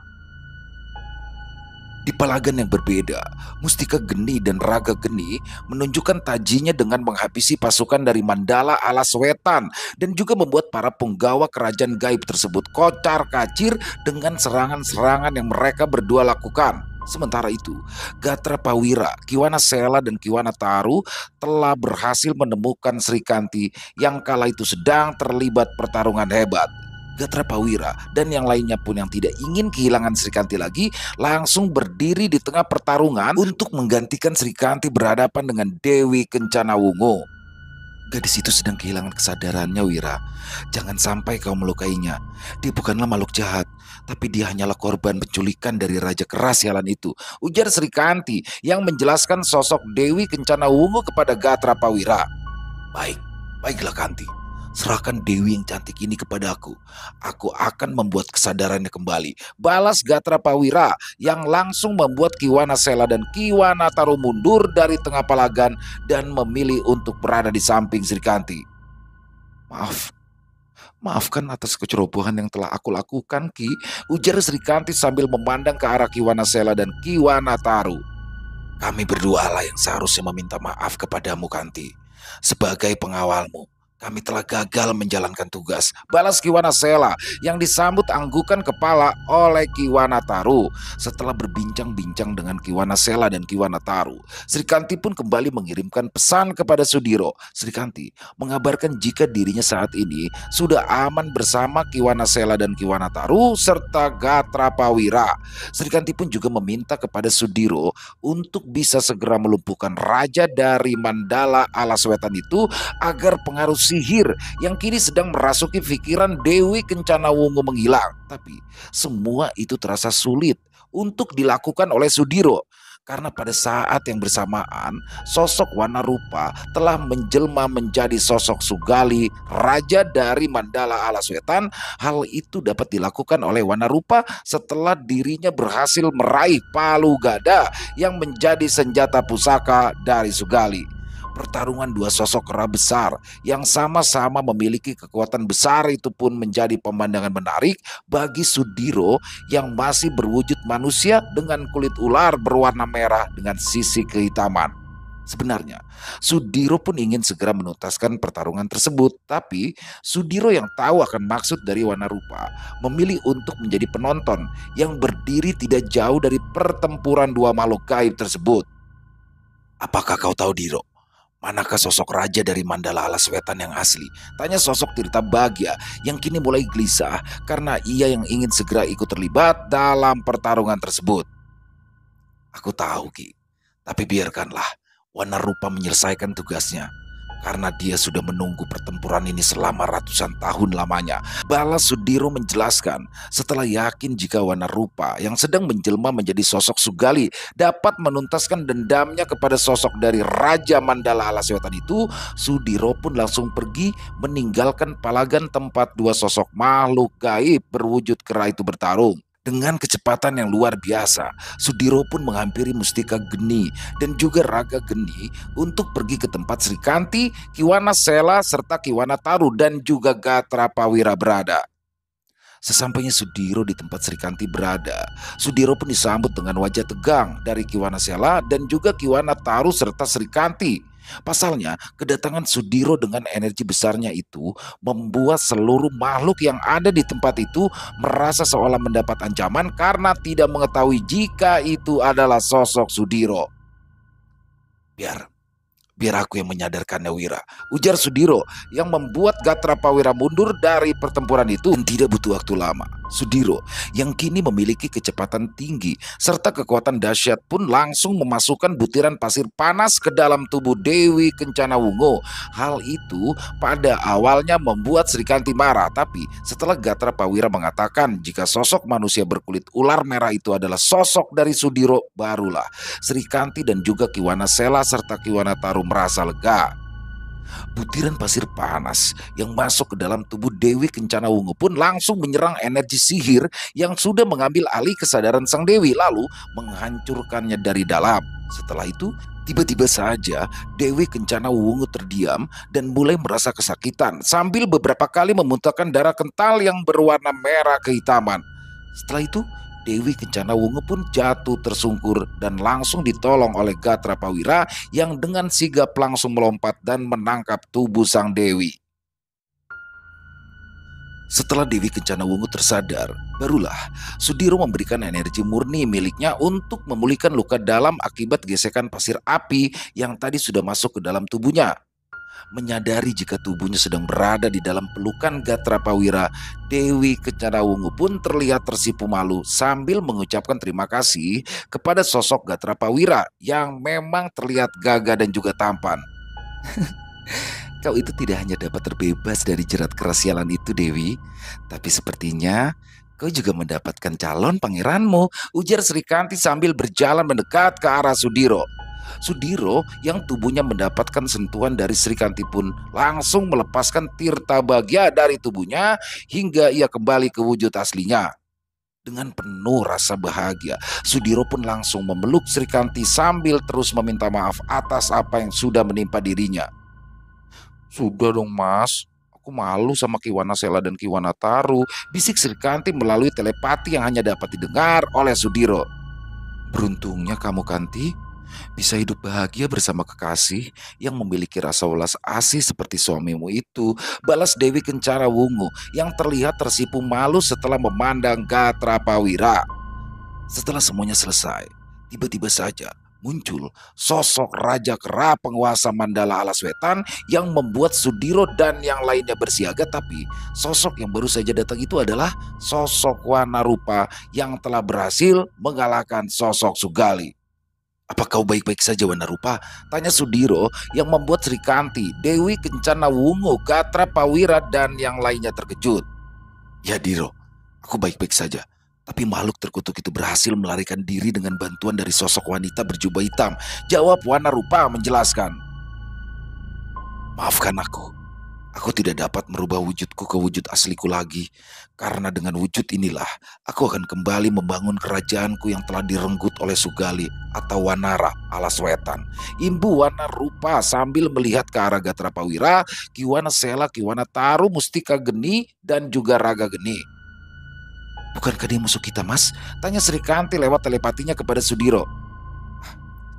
Di palagan yang berbeda, Mustika Geni dan Raga Geni menunjukkan tajinya dengan menghabisi pasukan dari Mandala Alas Wetan dan juga membuat para penggawa kerajaan gaib tersebut kocar-kacir dengan serangan-serangan yang mereka berdua lakukan. Sementara itu, Gatra Pawira, Kiwana Sela, dan Kiwana Taru telah berhasil menemukan Sri Kanti yang kala itu sedang terlibat pertarungan hebat. Gatra Pawira dan yang lainnya pun yang tidak ingin kehilangan Sri Kanti lagi langsung berdiri di tengah pertarungan untuk menggantikan Sri Kanti berhadapan dengan Dewi Kencana Wungu. "Gadis itu sedang kehilangan kesadarannya, Wira. Jangan sampai kau melukainya. Dia bukanlah makhluk jahat, tapi dia hanyalah korban penculikan dari Raja Keras sialan itu," ujar Sri Kanti yang menjelaskan sosok Dewi Kencana Wungu kepada Gatra Pawira. Baiklah Kanti. Serahkan Dewi yang cantik ini kepadaku. Aku akan membuat kesadarannya kembali," balas Gatra Pawira yang langsung membuat Kiwana Sela dan Kiwana Taru mundur dari tengah palagan dan memilih untuk berada di samping Sri Kanti. Maafkan atas kecerobohan yang telah aku lakukan, Ki," ujar Sri Kanti sambil memandang ke arah Kiwana Sela dan Kiwana Taru. "Kami berdua lah yang seharusnya meminta maaf kepadamu, Kanti. Sebagai pengawalmu, kami telah gagal menjalankan tugas," balas Kiwana Sela yang disambut anggukan kepala oleh Kiwana Taru. Setelah berbincang-bincang dengan Kiwana Sela dan Kiwana Taru, Sri Kanti pun kembali mengirimkan pesan kepada Sudiro. Sri Kanti mengabarkan jika dirinya saat ini sudah aman bersama Kiwana Sela dan Kiwana Taru serta Gatra Pawira. Sri Kanti pun juga meminta kepada Sudiro untuk bisa segera melumpuhkan raja dari Mandala Alas Wetan itu agar pengaruh sihir yang kini sedang merasuki pikiran Dewi Kencana Wungu menghilang. Tapi semua itu terasa sulit untuk dilakukan oleh Sudiro karena pada saat yang bersamaan sosok Wanarupa telah menjelma menjadi sosok Sugali, raja dari Mandala Alas Wetan. Hal itu dapat dilakukan oleh Wanarupa setelah dirinya berhasil meraih palu gada yang menjadi senjata pusaka dari Sugali. Pertarungan dua sosok kera besar yang sama-sama memiliki kekuatan besar itu pun menjadi pemandangan menarik bagi Sudiro yang masih berwujud manusia dengan kulit ular berwarna merah dengan sisi kehitaman. Sebenarnya, Sudiro pun ingin segera menuntaskan pertarungan tersebut, tapi Sudiro yang tahu akan maksud dari Wanarupa memilih untuk menjadi penonton yang berdiri tidak jauh dari pertempuran dua makhluk gaib tersebut. "Apakah kau tahu, Diro? Manakah sosok raja dari Mandala Alas Wetan yang asli?" tanya sosok Tirta Bagya yang kini mulai gelisah karena ia yang ingin segera ikut terlibat dalam pertarungan tersebut. "Aku tahu, Ki, tapi biarkanlah Wanarupa menyelesaikan tugasnya karena dia sudah menunggu pertempuran ini selama ratusan tahun lamanya," balas Sudiro menjelaskan setelah yakin jika Wanarupa yang sedang menjelma menjadi sosok Sugali dapat menuntaskan dendamnya kepada sosok dari Raja Mandala Alas Wetan itu. Sudiro pun langsung pergi meninggalkan palagan tempat dua sosok makhluk gaib berwujud kera itu bertarung. Dengan kecepatan yang luar biasa, Sudiro pun menghampiri Mustika Geni dan juga Raga Geni untuk pergi ke tempat Sri Kanti, Kiwana Sela, serta Kiwana Taru dan juga Gatra Pawira berada. Sesampainya Sudiro di tempat Sri Kanti berada, Sudiro pun disambut dengan wajah tegang dari Kiwana Sela dan juga Kiwana Taru serta Sri Kanti. Pasalnya, kedatangan Sudiro dengan energi besarnya itu membuat seluruh makhluk yang ada di tempat itu merasa seolah mendapat ancaman karena tidak mengetahui jika itu adalah sosok Sudiro. Biar Biar aku yang menyadarkannya, Wira, ujar Sudiro yang membuat Gatra Prawira mundur dari pertempuran itu dan tidak butuh waktu lama. Sudiro yang kini memiliki kecepatan tinggi serta kekuatan dahsyat pun langsung memasukkan butiran pasir panas ke dalam tubuh Dewi Kencana Wungo. Hal itu pada awalnya membuat Srikanti marah, tapi setelah Gatra Prawira mengatakan jika sosok manusia berkulit ular merah itu adalah sosok dari Sudiro, barulah Srikanti dan juga Kiwana Sela serta Kiwana Taru merasa lega. Butiran pasir panas yang masuk ke dalam tubuh Dewi Kencana Wungo pun langsung menyerang energi sihir yang sudah mengambil alih kesadaran sang Dewi lalu menghancurkannya dari dalam. Setelah itu, tiba-tiba saja Dewi Kencana Wungo terdiam dan mulai merasa kesakitan sambil beberapa kali memuntahkan darah kental yang berwarna merah kehitaman. Setelah itu, Dewi Kencana Wungo pun jatuh tersungkur dan langsung ditolong oleh Gatra Prawira yang dengan sigap langsung melompat dan menangkap tubuh sang Dewi. Setelah Dewi Kencana Wungo tersadar, barulah Sudiro memberikan energi murni miliknya untuk memulihkan luka dalam akibat gesekan pasir api yang tadi sudah masuk ke dalam tubuhnya. Menyadari jika tubuhnya sedang berada di dalam pelukan Gatra Prawira, Dewi Kencana Wungo pun terlihat tersipu malu sambil mengucapkan terima kasih kepada sosok Gatra Prawira yang memang terlihat gagah dan juga tampan. Kau itu tidak hanya dapat terbebas dari jerat keras sialan itu, Dewi, tapi sepertinya kau juga mendapatkan calon pangeranmu, ujar Srikanti sambil berjalan mendekat ke arah Sudiro. Sudiro yang tubuhnya mendapatkan sentuhan dari Srikanti pun langsung melepaskan tirta bahagia dari tubuhnya hingga ia kembali ke wujud aslinya. Dengan penuh rasa bahagia, Sudiro pun langsung memeluk Srikanti sambil terus meminta maaf atas apa yang sudah menimpa dirinya. Sudah dong mas, aku malu sama Kiwana Sela dan Kiwana Taru, bisik Srikanti melalui telepati yang hanya dapat didengar oleh Sudiro. Beruntungnya kamu, Kanti, bisa hidup bahagia bersama kekasih yang memiliki rasa welas asih seperti suamimu itu, balas Dewi Kencana Wungo yang terlihat tersipu malu setelah memandang Gatra Prawira. Setelah semuanya selesai, tiba-tiba saja muncul sosok Raja Kera penguasa Mandala Alas Wetan yang membuat Sudiro dan yang lainnya bersiaga, tapi sosok yang baru saja datang itu adalah sosok Wanarupa yang telah berhasil mengalahkan sosok Sugali. Apa kau baik-baik saja, Wanarupa? Tanya Sudiro yang membuat Srikanti, Dewi Kencana Wungo, Gatra Prawira dan yang lainnya terkejut. Ya Diro, aku baik-baik saja. Tapi makhluk terkutuk itu berhasil melarikan diri dengan bantuan dari sosok wanita berjubah hitam, jawab Wanarupa menjelaskan. Maafkan aku tidak dapat merubah wujudku ke wujud asliku lagi. Karena dengan wujud inilah, aku akan kembali membangun kerajaanku yang telah direnggut oleh Sugali atau Wanara Alas Wetan. Imbu Wanarupa sambil melihat ke arah Gatra Prawira, Kiwana Sela, Kiwana Taru, Mustika Geni, dan juga Raga Geni. Bukankah dia musuh kita, Mas? Tanya Srikanti lewat telepatinya kepada Sudiro.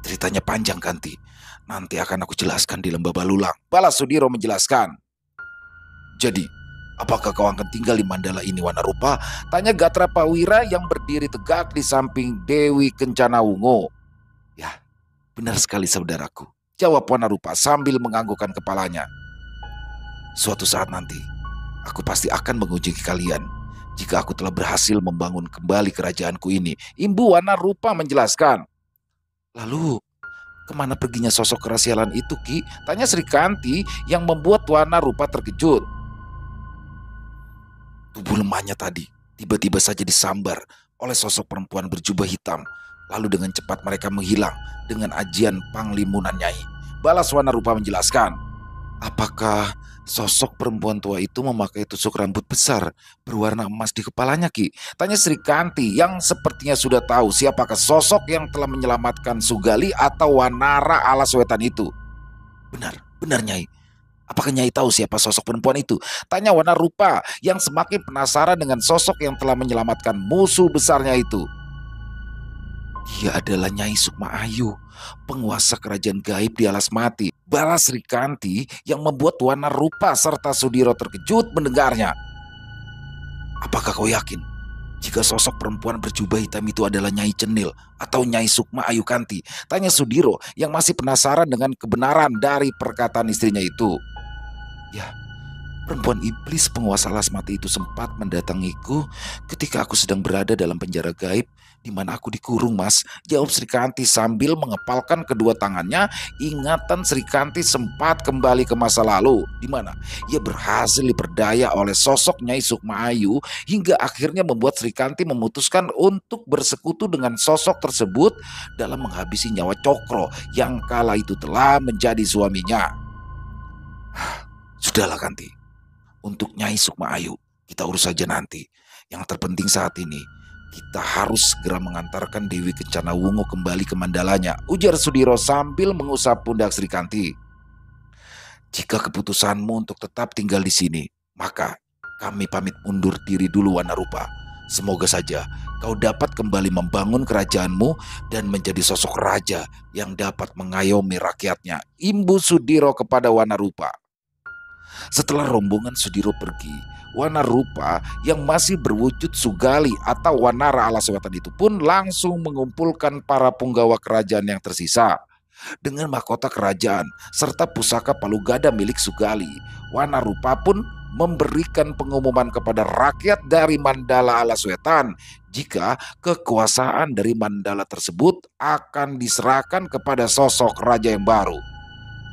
Ceritanya panjang, Kanti. Nanti akan aku jelaskan di Lembah Balulang, balas Sudiro menjelaskan. Jadi, apakah kau akan tinggal di Mandala ini, Wanarupa? Tanya Gatra Prawira yang berdiri tegak di samping Dewi Kencana Wungo. Ya, benar sekali saudaraku, jawab Wanarupa sambil menganggukkan kepalanya. Suatu saat nanti, aku pasti akan mengunjungi kalian. Jika aku telah berhasil membangun kembali kerajaanku ini, Imbu Wanarupa menjelaskan. Lalu, kemana perginya sosok kerasialan itu, Ki? Tanya Srikanti yang membuat Wanarupa terkejut. Tubuh lemahnya tadi tiba-tiba saja disambar oleh sosok perempuan berjubah hitam. Lalu dengan cepat mereka menghilang dengan ajian Panglimunan Nyai, balas Wanarupa menjelaskan. Apakah sosok perempuan tua itu memakai tusuk rambut besar berwarna emas di kepalanya, Ki? Tanya Srikanti yang sepertinya sudah tahu siapakah sosok yang telah menyelamatkan Sugali atau Wanara Alas Wetan itu. Benar Nyai. Apakah Nyai tahu siapa sosok perempuan itu? Tanya Wanarupa yang semakin penasaran dengan sosok yang telah menyelamatkan musuh besarnya itu. Dia adalah Nyai Sukma Ayu, penguasa kerajaan gaib di Alas Mati, balas Srikanti yang membuat Wanarupa serta Sudiro terkejut mendengarnya. Apakah kau yakin jika sosok perempuan berjubah hitam itu adalah Nyai Cenil atau Nyai Sukma Ayukanti? Tanya Sudiro yang masih penasaran dengan kebenaran dari perkataan istrinya itu. Ya, perempuan iblis penguasa alas mati itu sempat mendatangiku ketika aku sedang berada dalam penjara gaib di mana aku dikurung, Mas, jawab Srikanti sambil mengepalkan kedua tangannya. Ingatan Srikanti sempat kembali ke masa lalu di mana ia berhasil diperdaya oleh sosok Nyai Sukma Ayu hingga akhirnya membuat Srikanti memutuskan untuk bersekutu dengan sosok tersebut dalam menghabisi nyawa Cokro yang kala itu telah menjadi suaminya. Sudahlah, Kanti. Untuk Nyai Sukma Ayu, kita urus saja nanti. Yang terpenting saat ini, kita harus segera mengantarkan Dewi Kencana Wungu kembali ke mandalanya, ujar Sudiro sambil mengusap pundak Srikanti. Jika keputusanmu untuk tetap tinggal di sini, maka kami pamit undur diri dulu, Wanarupa. Semoga saja kau dapat kembali membangun kerajaanmu dan menjadi sosok raja yang dapat mengayomi rakyatnya, imbu Sudiro kepada Wanarupa. Setelah rombongan Sudiro pergi, Wanarupa yang masih berwujud Sugali atau Wanara Alas Wetan itu pun langsung mengumpulkan para punggawa kerajaan yang tersisa. Dengan mahkota kerajaan serta pusaka Palugada milik Sugali, Wanarupa pun memberikan pengumuman kepada rakyat dari Mandala Alas Wetan jika kekuasaan dari Mandala tersebut akan diserahkan kepada sosok raja yang baru.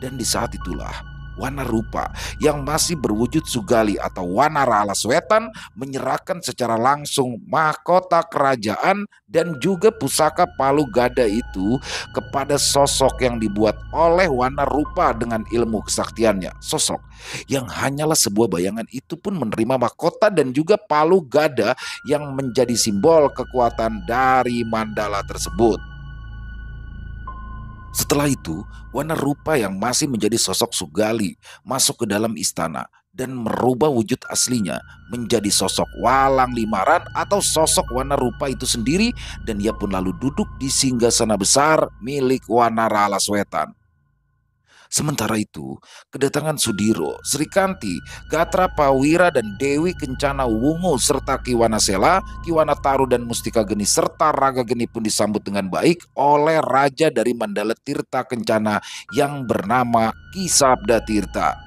Dan di saat itulah Wanarupa yang masih berwujud Sugali atau Wanara Alas Wetan menyerahkan secara langsung mahkota kerajaan dan juga pusaka Palugada itu kepada sosok yang dibuat oleh Wanarupa dengan ilmu kesaktiannya. Sosok yang hanyalah sebuah bayangan itu pun menerima mahkota dan juga Palugada yang menjadi simbol kekuatan dari Mandala tersebut. Setelah itu, Wanarupa yang masih menjadi sosok Sugali masuk ke dalam istana dan merubah wujud aslinya menjadi sosok Walang Limaran atau sosok Wanarupa itu sendiri, dan ia pun lalu duduk di singgasana besar milik Wanara Alas Wetan. Sementara itu, kedatangan Sudiro, Srikanti, Gatra Pawira dan Dewi Kencana Wungu serta Kiwana Sela, Kiwana Taru dan Mustika Geni serta Raga Geni pun disambut dengan baik oleh Raja dari Mandala Tirta Kencana yang bernama Ki Sabda Tirta.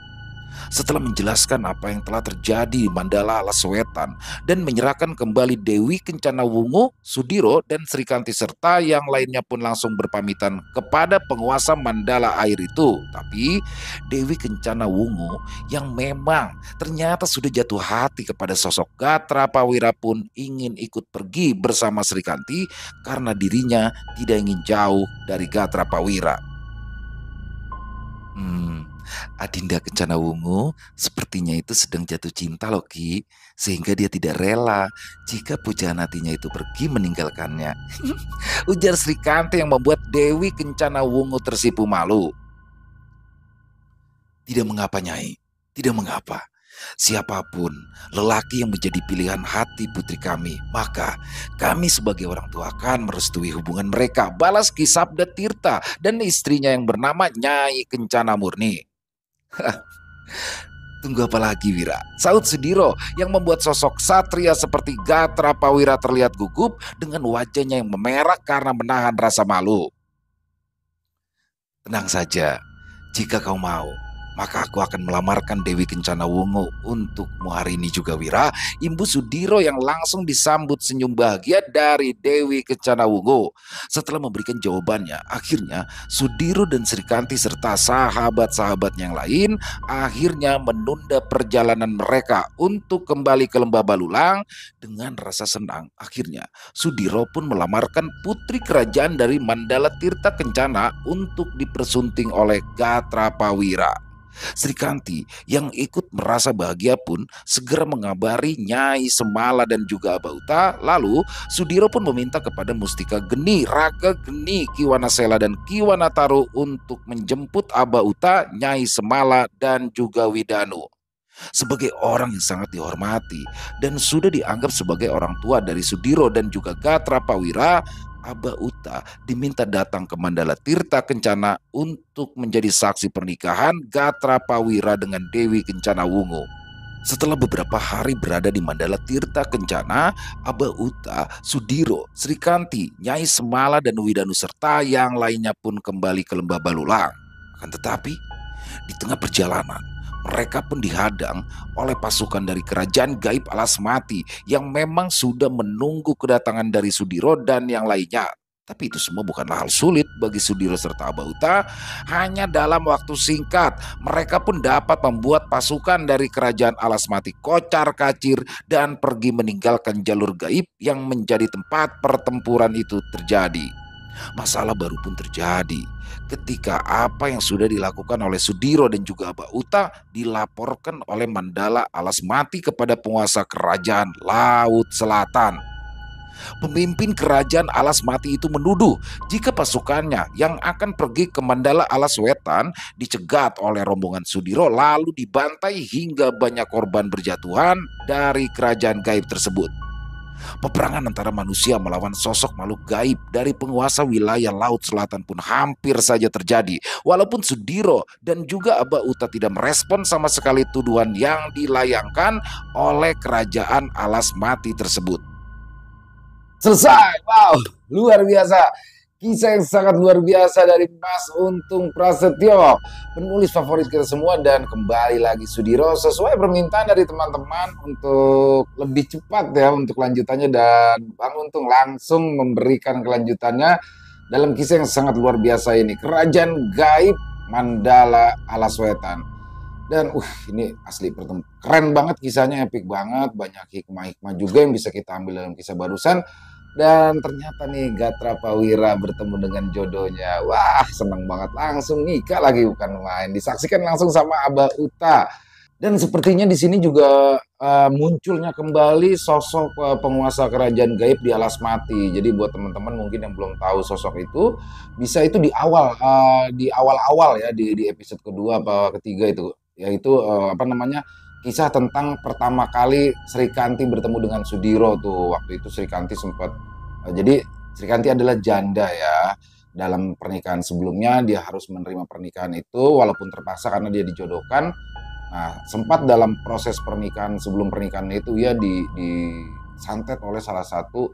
Setelah menjelaskan apa yang telah terjadi di Mandala Alas Wetan dan menyerahkan kembali Dewi Kencana Wungu, Sudiro dan Srikanti serta yang lainnya pun langsung berpamitan kepada penguasa Mandala Air itu. Tapi Dewi Kencana Wungu yang memang ternyata sudah jatuh hati kepada sosok Gatra Pawira pun ingin ikut pergi bersama Srikanti karena dirinya tidak ingin jauh dari Gatra Pawira. Adinda Kencana Wungu sepertinya itu sedang jatuh cinta loh, Ki, sehingga dia tidak rela jika pujaan hatinya itu pergi meninggalkannya. Ujar Srikanti yang membuat Dewi Kencana Wungu tersipu malu. Tidak mengapa, Nyai, tidak mengapa. Siapapun lelaki yang menjadi pilihan hati putri kami, maka kami sebagai orang tua akan merestui hubungan mereka, balas Ki Sabda Tirta dan istrinya yang bernama Nyai Kencana Murni. Tunggu apa lagi, Wira? Saud Sudiro yang membuat sosok satria seperti Gatra Pawira terlihat gugup dengan wajahnya yang memerah karena menahan rasa malu. Tenang saja, jika kau mau, maka aku akan melamarkan Dewi Kencana Wungu untukmu hari ini juga, Wira. Imbu Sudiro yang langsung disambut senyum bahagia dari Dewi Kencana Wungu. Setelah memberikan jawabannya, akhirnya Sudiro dan Srikanti serta sahabat-sahabatnya yang lain akhirnya menunda perjalanan mereka untuk kembali ke Lembah Balulang. Dengan rasa senang, akhirnya Sudiro pun melamarkan putri kerajaan dari Mandala Tirta Kencana untuk dipersunting oleh Gatra Pawira. Srikanti yang ikut merasa bahagia pun segera mengabari Nyai Semala dan juga Abauta. Lalu Sudiro pun meminta kepada Mustika Geni, Raga Geni, Kiwana Sela dan Kiwana Taru untuk menjemput Abauta, Nyai Semala dan juga Widanu. Sebagai orang yang sangat dihormati dan sudah dianggap sebagai orang tua dari Sudiro dan juga Gatra Pawira, Aba Uta diminta datang ke Mandala Tirta Kencana untuk menjadi saksi pernikahan Gatra Pawira dengan Dewi Kencana Wungu. Setelah beberapa hari berada di Mandala Tirta Kencana, Aba Uta, Sudiro, Srikanti, Nyai Semala, dan Widanu serta yang lainnya pun kembali ke Lembah Balulang. Akan tetapi, di tengah perjalanan, mereka pun dihadang oleh pasukan dari kerajaan gaib Alas Mati yang memang sudah menunggu kedatangan dari Sudiro dan yang lainnya. Tapi itu semua bukanlah hal sulit bagi Sudiro serta Aba Uta. Hanya dalam waktu singkat, mereka pun dapat membuat pasukan dari kerajaan Alas Mati kocar-kacir dan pergi meninggalkan jalur gaib yang menjadi tempat pertempuran itu terjadi. Masalah baru pun terjadi ketika apa yang sudah dilakukan oleh Sudiro dan juga Aba Uta dilaporkan oleh Mandala Alas Mati kepada penguasa kerajaan Laut Selatan. Pemimpin kerajaan Alas Mati itu menuduh jika pasukannya yang akan pergi ke Mandala Alas Wetan dicegat oleh rombongan Sudiro lalu dibantai hingga banyak korban berjatuhan dari kerajaan gaib tersebut. Peperangan antara manusia melawan sosok makhluk gaib dari penguasa wilayah Laut Selatan pun hampir saja terjadi, walaupun Sudiro dan juga Aba Uta tidak merespon sama sekali tuduhan yang dilayangkan oleh kerajaan Alas Mati tersebut. Selesai, wow, luar biasa. Kisah yang sangat luar biasa dari Mas Untung Prasetyo, penulis favorit kita semua. Dan kembali lagi Sudiro sesuai permintaan dari teman-teman untuk lebih cepat ya untuk lanjutannya, dan Bang Untung langsung memberikan kelanjutannya dalam kisah yang sangat luar biasa ini, Kerajaan Gaib Mandala Alas Wetan. Dan ini asli keren banget kisahnya, epic banget, banyak hikmah-hikmah juga yang bisa kita ambil dalam kisah barusan. Dan ternyata nih Gatra Pawira bertemu dengan jodohnya. Wah, seneng banget, langsung nikah lagi bukan main. Disaksikan langsung sama Aba Uta. Dan sepertinya di sini juga munculnya kembali sosok penguasa kerajaan gaib di Alas Mati. Jadi buat teman-teman mungkin yang belum tahu sosok itu, bisa itu di awal-awal ya, di episode kedua apa ketiga itu, yaitu kisah tentang pertama kali Srikanti bertemu dengan Sudiro tuh. Waktu itu Srikanti sempat jadi Srikanti adalah janda ya. Dalam pernikahan sebelumnya dia harus menerima pernikahan itu walaupun terpaksa karena dia dijodohkan. Nah, sempat dalam proses pernikahan, sebelum pernikahan itu ya disantet oleh salah satu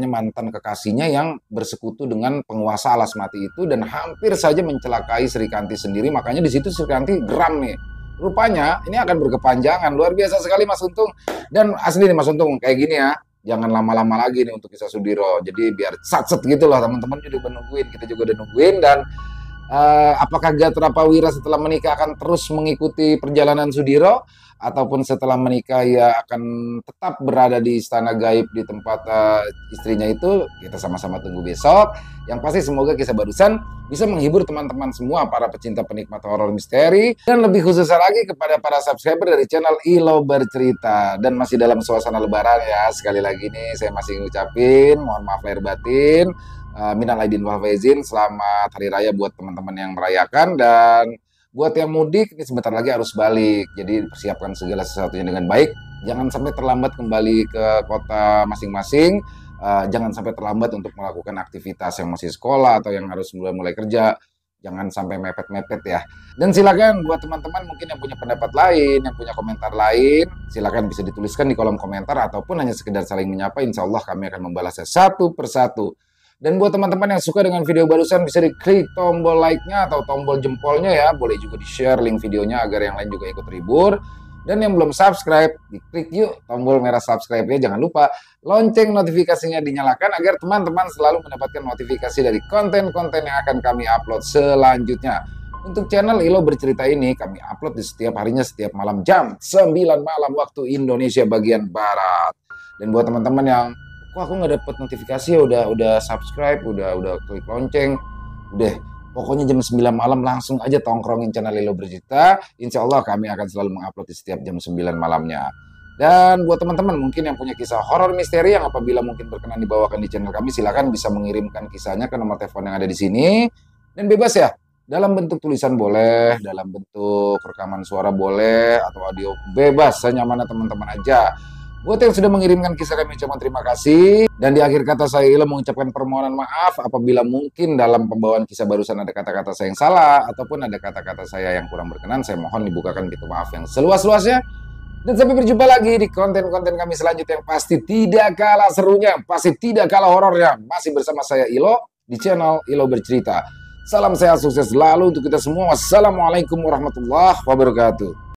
mantan kekasihnya yang bersekutu dengan penguasa Alas Mati itu, dan hampir saja mencelakai Srikanti sendiri. Makanya di situ Srikanti geram nih. Rupanya ini akan berkepanjangan. Luar biasa sekali Mas Untung. Dan asli nih Mas Untung, kayak gini ya, jangan lama-lama lagi nih untuk kisah Sudiro. Jadi biar satset gitu loh, teman-teman juga menungguin, kita juga udah nungguin. Dan apakah Gatra Pawira setelah menikah akan terus mengikuti perjalanan Sudiro, ataupun setelah menikah ia akan tetap berada di istana gaib di tempat istrinya itu? Kita sama-sama tunggu besok. Yang pasti semoga kisah barusan bisa menghibur teman-teman semua, para pecinta penikmat horor misteri, dan lebih khususnya lagi kepada para subscriber dari channel Ilo Bercerita. Dan masih dalam suasana lebaran ya, sekali lagi nih saya masih ngucapin mohon maaf lahir batin, minal aidin wal faizin, selamat hari raya buat teman-teman yang merayakan. Dan buat yang mudik, ini sebentar lagi harus balik. Jadi persiapkan segala sesuatunya dengan baik. Jangan sampai terlambat kembali ke kota masing-masing. Jangan sampai terlambat untuk melakukan aktivitas yang masih sekolah atau yang harus mulai kerja. Jangan sampai mepet-mepet ya. Dan silakan buat teman-teman mungkin yang punya pendapat lain, yang punya komentar lain, silakan bisa dituliskan di kolom komentar ataupun hanya sekedar saling menyapa. Insya Allah kami akan membalasnya satu persatu. Dan buat teman-teman yang suka dengan video barusan, bisa diklik tombol like-nya atau tombol jempolnya ya. Boleh juga di-share link videonya agar yang lain juga ikut terhibur. Dan yang belum subscribe, diklik yuk tombol merah subscribe-nya. Jangan lupa lonceng notifikasinya dinyalakan agar teman-teman selalu mendapatkan notifikasi dari konten-konten yang akan kami upload selanjutnya. Untuk channel Ilo Bercerita ini kami upload di setiap harinya, setiap malam jam 9 malam waktu Indonesia bagian Barat. Dan buat teman-teman yang kok aku nggak dapet notifikasi ya, udah subscribe, udah klik lonceng, udah pokoknya jam 9 malam langsung aja tongkrongin channel Ilo Bercerita. Insya Allah kami akan selalu mengupload di setiap jam 9 malamnya. Dan buat teman-teman mungkin yang punya kisah horor misteri yang apabila mungkin berkenan dibawakan di channel kami, silakan bisa mengirimkan kisahnya ke nomor telepon yang ada di sini. Dan bebas ya, dalam bentuk tulisan boleh, dalam bentuk rekaman suara boleh, atau audio bebas, senyamannya teman-teman aja. Buat yang sudah mengirimkan kisah kami ucapkan terima kasih. Dan di akhir kata saya Ilo mengucapkan permohonan maaf apabila mungkin dalam pembawaan kisah barusan ada kata-kata saya yang salah ataupun ada kata-kata saya yang kurang berkenan. Saya mohon dibukakan pintu maaf yang seluas-luasnya. Dan sampai berjumpa lagi di konten-konten kami selanjutnya yang pasti tidak kalah serunya, pasti tidak kalah horornya. Masih bersama saya Ilo di channel Ilo Bercerita. Salam sehat sukses selalu untuk kita semua. Wassalamualaikum warahmatullahi wabarakatuh.